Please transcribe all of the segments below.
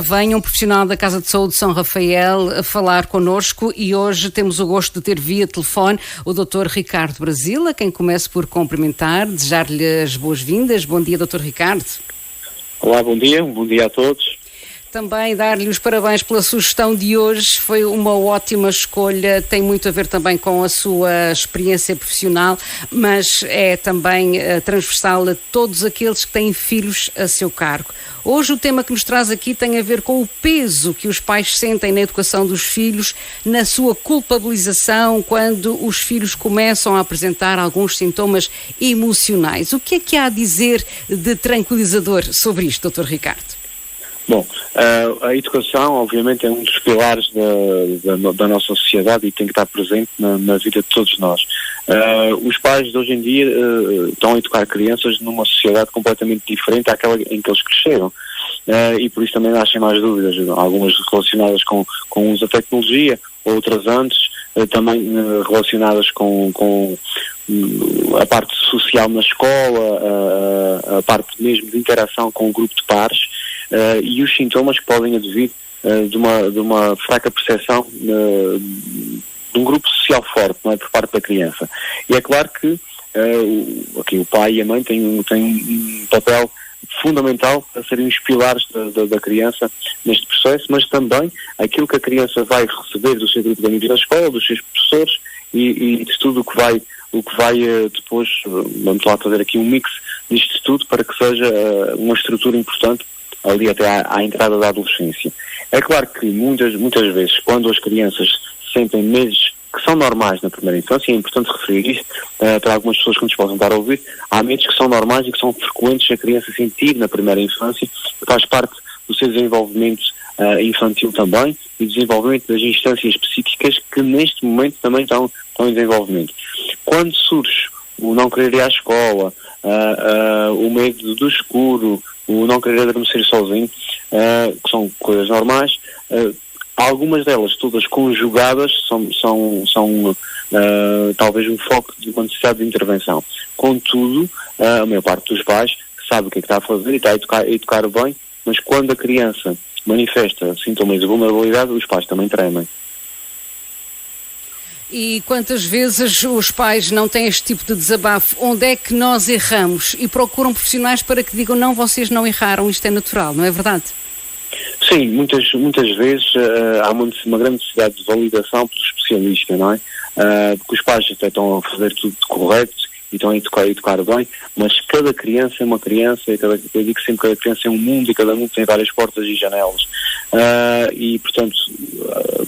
ora, venha um profissional da Casa de Saúde de São Rafael a falar connosco e hoje temos o gosto de ter via telefone o Dr. Ricardo Brasil, a quem começo por cumprimentar, desejar-lhe as boas-vindas. Bom dia, Dr. Ricardo. Olá, bom dia a todos. Também dar-lhe os parabéns pela sugestão de hoje, foi uma ótima escolha, tem muito a ver também com a sua experiência profissional, mas é também transversal a todos aqueles que têm filhos a seu cargo. Hoje o tema que nos traz aqui tem a ver com o peso que os pais sentem na educação dos filhos, na sua culpabilização quando os filhos começam a apresentar alguns sintomas emocionais. O que é que há a dizer de tranquilizador sobre isto, Dr. Ricardo? Bom, a educação, obviamente, é um dos pilares da nossa sociedade e tem que estar presente na vida de todos nós. Os pais de hoje em dia estão a educar crianças numa sociedade completamente diferente daquela em que eles cresceram. E por isso também nascem mais dúvidas, algumas relacionadas com o uso da tecnologia, outras antes, também relacionadas com a parte social na escola, a parte mesmo de interação com o grupo de pares, e os sintomas que podem advir de uma fraca percepção de um grupo social forte, não é, por parte da criança. E é claro que aqui o pai e a mãe têm um papel fundamental a serem os pilares da criança neste processo, mas também aquilo que a criança vai receber do seu grupo de amigos da escola, dos seus professores e de tudo o que vai depois, vamos lá fazer aqui um mix disto tudo para que seja uma estrutura importante ali até à entrada da adolescência. É claro que muitas vezes, quando as crianças sentem medos que são normais na primeira infância, é importante referir isto para algumas pessoas que nos possam estar a ouvir, há medos que são normais e que são frequentes a criança sentir na primeira infância, faz parte do seu desenvolvimento infantil também e desenvolvimento das instâncias psíquicas que neste momento também estão em desenvolvimento. Quando surge o não querer ir à escola, o medo do escuro, o não querer adormecer sozinho, que são coisas normais, algumas delas todas conjugadas são talvez um foco de uma necessidade de intervenção. Contudo, a maior parte dos pais sabe o que é que está a fazer e está a educar bem, mas quando a criança manifesta sintomas de vulnerabilidade, os pais também tremem. E quantas vezes os pais não têm este tipo de desabafo? Onde é que nós erramos? E procuram profissionais para que digam, não, vocês não erraram, isto é natural, não é verdade? Sim, muitas vezes há uma grande necessidade de validação pelo especialista, não é? Porque os pais até estão a fazer tudo correto e estão a educar bem, mas cada criança é uma criança, eu digo sempre que cada criança é um mundo e cada mundo tem várias portas e janelas. E, portanto,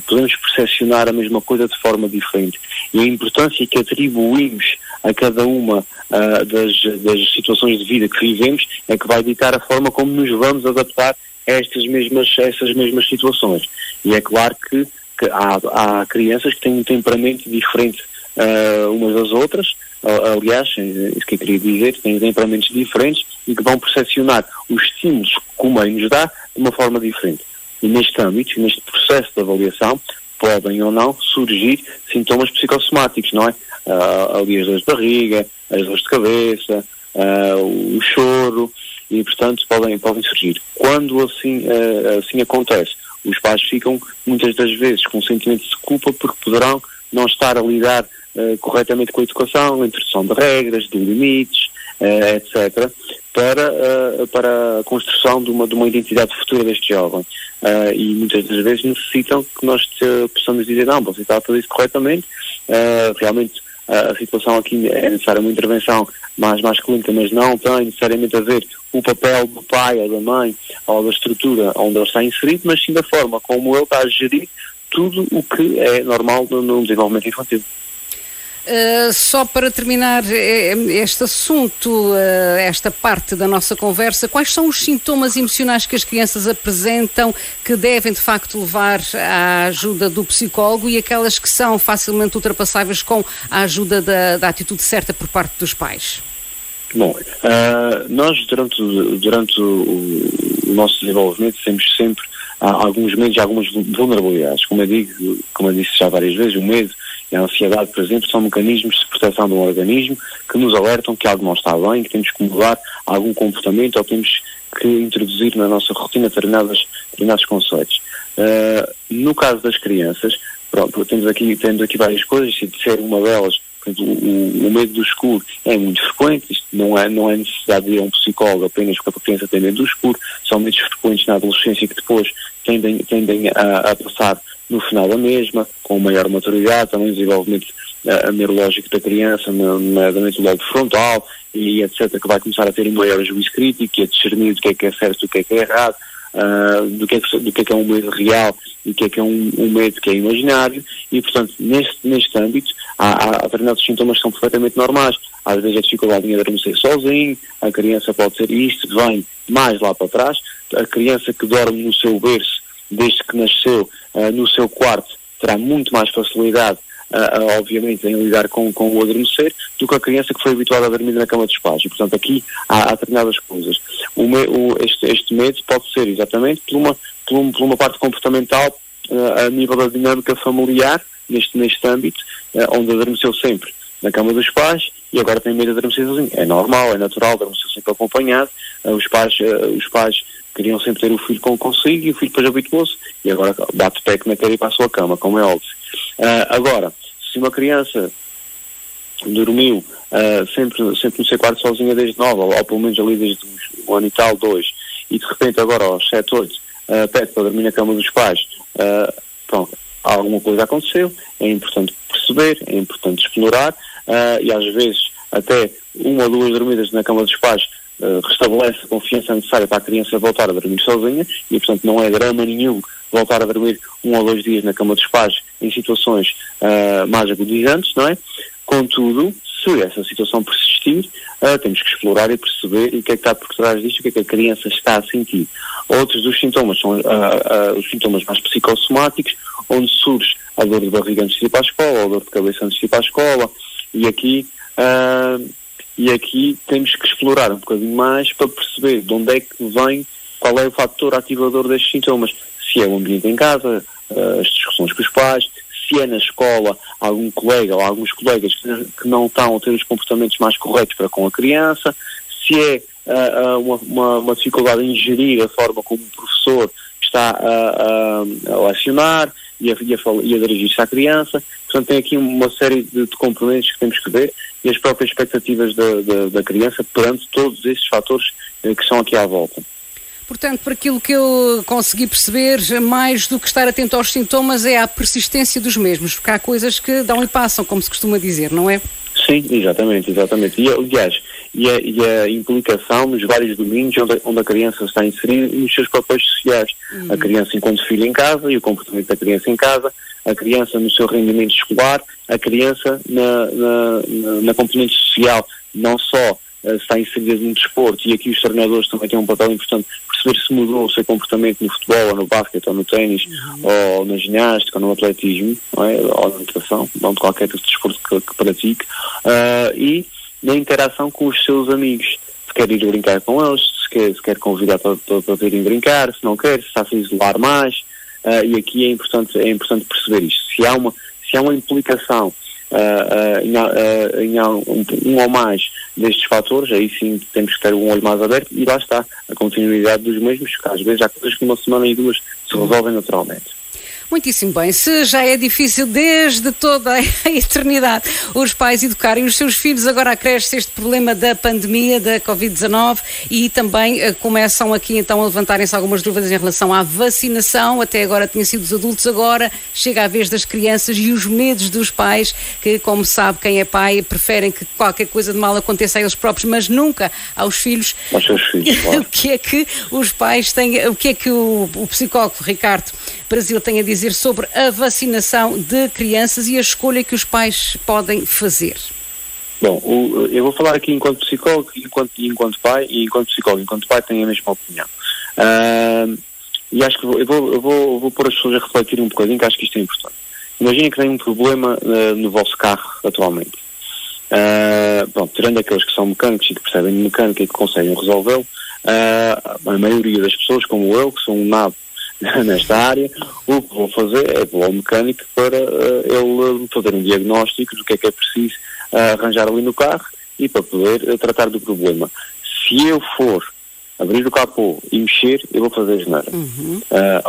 podemos percepcionar a mesma coisa de forma diferente. E a importância que atribuímos a cada uma das situações de vida que vivemos é que vai ditar a forma como nos vamos adaptar a essas mesmas situações. E é claro que há crianças que têm um temperamento diferente umas das outras. Aliás, isso que eu queria dizer, têm temperamentos diferentes e que vão percepcionar os estímulos que o meio nos dá de uma forma diferente. E neste âmbito, neste processo de avaliação, podem ou não surgir sintomas psicossomáticos, não é? Ali as dores de barriga, as dores de cabeça, o choro, e portanto podem surgir. Quando assim acontece, os pais ficam muitas das vezes com um sentimento de culpa porque poderão não estar a lidar corretamente com a educação, a introdução de regras, de limites, etc., para a construção de uma identidade futura deste jovem. E muitas das vezes necessitam que nós possamos dizer, não, você está a fazer isso corretamente, realmente a situação aqui é necessária uma intervenção mais clínica, mas não tem necessariamente a ver o papel do pai ou da mãe ou da estrutura onde ele está inserido, mas sim da forma como ele está a gerir tudo o que é normal no desenvolvimento infantil. Só para terminar este assunto, esta parte da nossa conversa, quais são os sintomas emocionais que as crianças apresentam que devem de facto levar à ajuda do psicólogo e aquelas que são facilmente ultrapassáveis com a ajuda da atitude certa por parte dos pais? Bom, nós durante o nosso desenvolvimento temos sempre alguns medos e algumas vulnerabilidades, como eu disse já várias vezes, o medo E a ansiedade, por exemplo, são mecanismos de proteção do organismo que nos alertam que algo não está bem, que temos que mudar algum comportamento ou temos que introduzir na nossa rotina determinados conceitos. No caso das crianças, pronto, temos aqui várias coisas, e de ser uma delas, por exemplo, o medo do escuro é muito frequente. Isto não é necessidade de ir a um psicólogo apenas porque a criança tem medo do escuro, são medos frequentes na adolescência que depois tendem a passar no final da mesma, com maior maturidade, também desenvolvimento neurológico da criança, nomeadamente o lobo frontal, e etc., que vai começar a ter um maior juízo crítico e a discernir do que é certo e do que é errado, do que é um medo real e do que é um medo que é imaginário, e portanto neste âmbito há determinados sintomas que são perfeitamente normais. Às vezes a dificuldade em adormecer sozinho, a criança pode ter isto, vem mais lá para trás, a criança que dorme no seu berço desde que nasceu, no seu quarto, terá muito mais facilidade obviamente em lidar com o adormecer do que a criança que foi habituada a dormir na cama dos pais. E portanto aqui há determinadas coisas. Este medo pode ser exatamente por uma parte comportamental a nível da dinâmica familiar neste âmbito, onde adormeceu sempre na cama dos pais e agora tem medo de adormecer sozinho. É normal, é natural, adormeceu sempre acompanhado. Os pais queriam sempre ter o filho consigo e o filho depois habituou-se e agora bate pé que não quer ir para a sua cama, como é óbvio. Agora, se uma criança dormiu sempre no seu quarto sozinha desde nova, ou pelo menos ali desde um ano e tal, 2, e de repente agora aos 7, 8 pede para dormir na cama dos pais, pronto, alguma coisa aconteceu, é importante perceber, é importante explorar, e às vezes até 1 ou 2 dormidas na cama dos pais restabelece a confiança necessária para a criança voltar a dormir sozinha, e portanto não é drama nenhum voltar a dormir 1 ou 2 dias na cama dos pais em situações mais agonizantes, não é? Contudo, se essa situação persistir, temos que explorar e perceber o que é que está por trás disto, o que é que a criança está a sentir. Outros dos sintomas são os sintomas mais psicossomáticos, onde surge a dor de barriga antes de ir para a escola, a dor de cabeça antes de ir para a escola, e aqui temos que explorar um bocadinho mais para perceber de onde é que vem, qual é o fator ativador destes sintomas. Se é o ambiente em casa, as discussões com os pais, se é na escola algum colega ou alguns colegas que não estão a ter os comportamentos mais corretos para com a criança, se é uma dificuldade em gerir a forma como o professor está a lecionar e a dirigir-se à criança. Portanto, tem aqui uma série de componentes que temos que ver e as próprias expectativas da criança perante todos esses fatores que são aqui à volta. Portanto, por aquilo que eu consegui perceber, mais do que estar atento aos sintomas é a persistência dos mesmos, porque há coisas que dão e passam, como se costuma dizer, não é? Sim, exatamente. E, aliás, a implicação nos vários domínios onde a criança está inserida e nos seus papéis sociais. A criança enquanto filho em casa e o comportamento da criança em casa, a criança no seu rendimento escolar, a criança na componente social, não só está inserida no desporto, e aqui os treinadores também têm um papel importante, perceber se mudou o seu comportamento no futebol, ou no basquete, ou no ténis, ou na ginástica, ou no atletismo, não é? Ou na natação, não de qualquer tipo de desporto que pratique, e na interação com os seus amigos, se quer ir brincar com eles, se quer convidar para irem brincar, se não quer, se está a se isolar mais, e aqui é importante perceber isto. Se há uma implicação em um ou mais destes fatores, aí sim temos que ter um olho mais aberto, e lá está a continuidade dos mesmos, que às vezes há coisas que 1 semana e 2 se resolvem naturalmente. Muitíssimo bem. Se já é difícil desde toda a eternidade os pais educarem os seus filhos, agora acresce este problema da pandemia, da Covid-19, e também começam aqui então a levantarem-se algumas dúvidas em relação à vacinação. Até agora tinha sido dos adultos, agora chega a vez das crianças e os medos dos pais, que, como sabe quem é pai, preferem que qualquer coisa de mal aconteça a eles próprios, mas nunca aos filhos. Aos seus filhos, claro. O que é que os pais têm, o que é que o psicólogo Ricardo Brasil tem a dizer sobre a vacinação de crianças e a escolha que os pais podem fazer? Bom, eu vou falar aqui enquanto psicólogo, enquanto pai, e enquanto psicólogo, enquanto pai tenho a mesma opinião. E acho que eu vou pôr as pessoas a refletir um bocadinho, que acho que isto é importante. Imaginem que tem um problema no vosso carro atualmente. Tirando aqueles que são mecânicos e que percebem de mecânica e que conseguem resolvê-lo, a maioria das pessoas, como eu, que sou um nabo nesta área, o que vou fazer é vou ao mecânico para ele fazer um diagnóstico do que é preciso arranjar ali no carro e para poder tratar do problema. Se eu for abrir o capô e mexer, eu vou fazer asneira.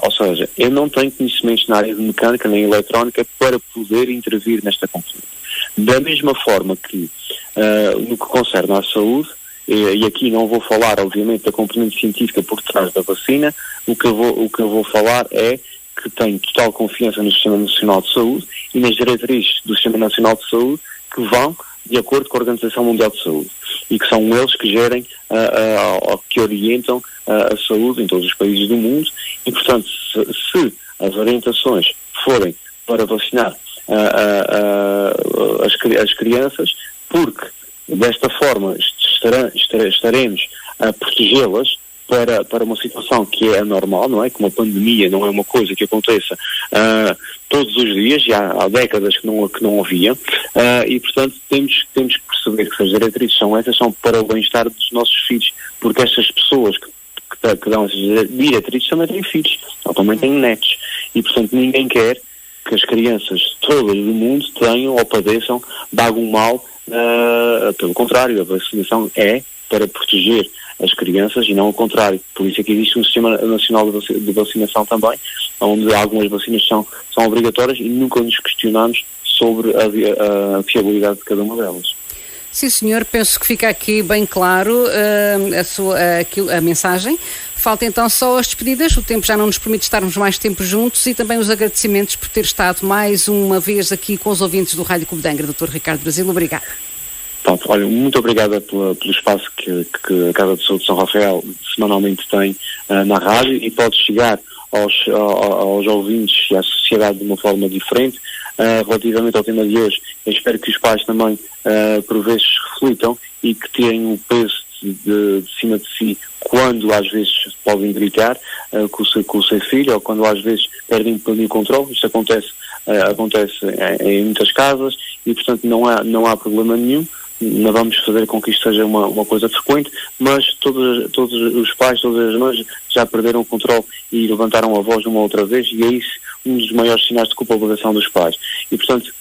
Ou seja, eu não tenho conhecimentos na área de mecânica nem eletrónica para poder intervir nesta componente. Da mesma forma que, no que concerne à saúde, e aqui não vou falar, obviamente, da componente científica por trás da vacina, o que eu vou falar é que tenho total confiança no Sistema Nacional de Saúde e nas diretrizes do Sistema Nacional de Saúde que vão de acordo com a Organização Mundial de Saúde e que são eles que gerem, que orientam a saúde em todos os países do mundo e, portanto, se as orientações forem para vacinar as crianças, porque desta forma estaremos a protegê-las para uma situação que é anormal, não é? Que uma pandemia não é uma coisa que aconteça todos os dias, já há décadas que não havia, e portanto temos que perceber que as diretrizes são para o bem-estar dos nossos filhos, porque estas pessoas que dão essas diretrizes também têm filhos, ou também têm netos, e portanto ninguém quer que as crianças todas do mundo tenham ou padeçam de algum mal, pelo contrário, a vacinação é para proteger as crianças e não o contrário. Por isso é que existe um Sistema Nacional de Vacinação também, onde algumas vacinas são obrigatórias e nunca nos questionamos sobre a fiabilidade de cada uma delas. Sim, senhor, penso que fica aqui bem claro a mensagem. Falta então só as despedidas, o tempo já não nos permite estarmos mais tempo juntos e também os agradecimentos por ter estado mais uma vez aqui com os ouvintes do Rádio Clube de Angra, Dr. Ricardo Brasil. Obrigado. Pronto, olha, muito obrigada pelo espaço que a Casa de Saúde de São Rafael semanalmente tem na rádio e pode chegar aos ouvintes e à sociedade de uma forma diferente. Relativamente ao tema de hoje, eu espero que os pais também por vezes reflitam e que tenham o peso de cima de si quando às vezes podem gritar com o seu filho ou quando às vezes perdem o controle. Isto acontece em muitas casas e portanto não há problema nenhum. Não vamos fazer com que isto seja uma coisa frequente, mas todos os pais, todas as mães já perderam o controle e levantaram a voz uma outra vez e é isso um dos maiores sinais de culpabilização dos pais. E, portanto,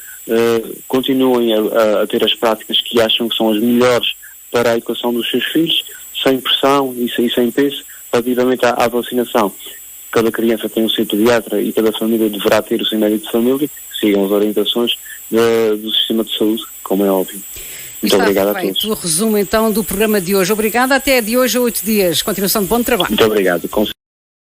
continuem a ter as práticas que acham que são as melhores para a educação dos seus filhos, sem pressão e sem peso, relativamente à vacinação. Cada criança tem o seu pediatra e cada família deverá ter o seu médico de família, sigam as orientações do sistema de saúde, como é óbvio. Muito obrigado a todos. O resumo então do programa de hoje. Obrigada, até de hoje a 8 dias. Continuação de bom trabalho. Muito obrigado.